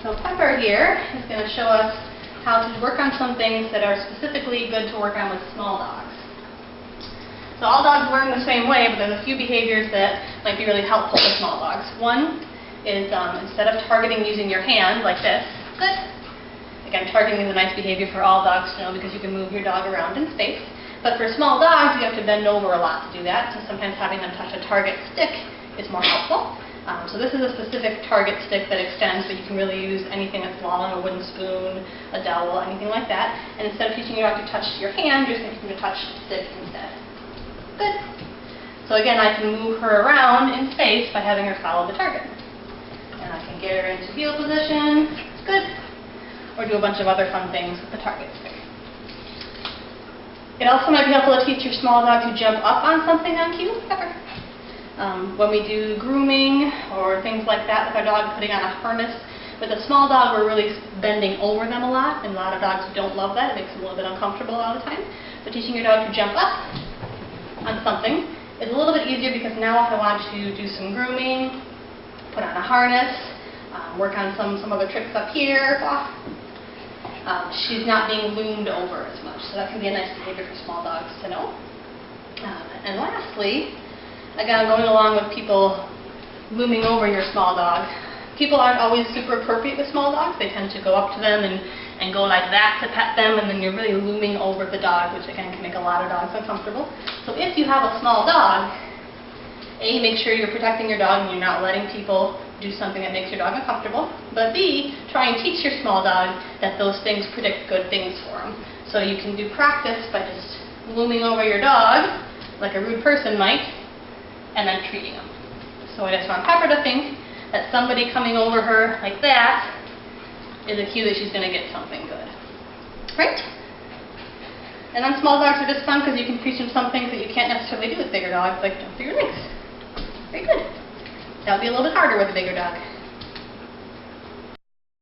So Pepper here is going to show us how to work on some things that are specifically good to work on with small dogs. So all dogs learn the same way, but there's a few behaviors that might be really helpful with small dogs. One is instead of targeting using your hand like this, good. Again, targeting is a nice behavior for all dogs to know because you can move your dog around in space. But for small dogs, you have to bend over a lot to do that, so sometimes having them touch a target stick is more helpful. So this is a specific target stick that extends, but you can really use anything that's long, a wooden spoon, a dowel, anything like that. And instead of teaching your dog to touch your hand, you're just teaching them to touch the stick instead. Good. So again, I can move her around in space by having her follow the target. And I can get her into heel position, good, or do a bunch of other fun things with the target stick. It also might be helpful to teach your small dog to jump up on something on cue, Pepper. When we do grooming or things like that with our dog, putting on a harness, with a small dog we're really bending over them a lot, and a lot of dogs don't love that. It makes them a little bit uncomfortable all the time. So teaching your dog to jump up on something is a little bit easier because now if I want to do some grooming, put on a harness, work on some other tricks up here, she's not being loomed over as much. So that can be a nice behavior for small dogs to know. And lastly, again, going along with people looming over your small dog, people aren't always super appropriate with small dogs. They tend to go up to them and go like that to pet them, and then you're really looming over the dog, which again can make a lot of dogs uncomfortable. So if you have a small dog, A, make sure you're protecting your dog and you're not letting people do something that makes your dog uncomfortable. But B, try and teach your small dog that those things predict good things for them. So you can do practice by just looming over your dog, like a rude person might, and then treating them. So I just want Pepper to think that somebody coming over her like that is a cue that she's going to get something good. Right? And then small dogs are just fun because you can teach them some things that you can't necessarily do with bigger dogs, like jump through your legs. Very good. That would be a little bit harder with a bigger dog.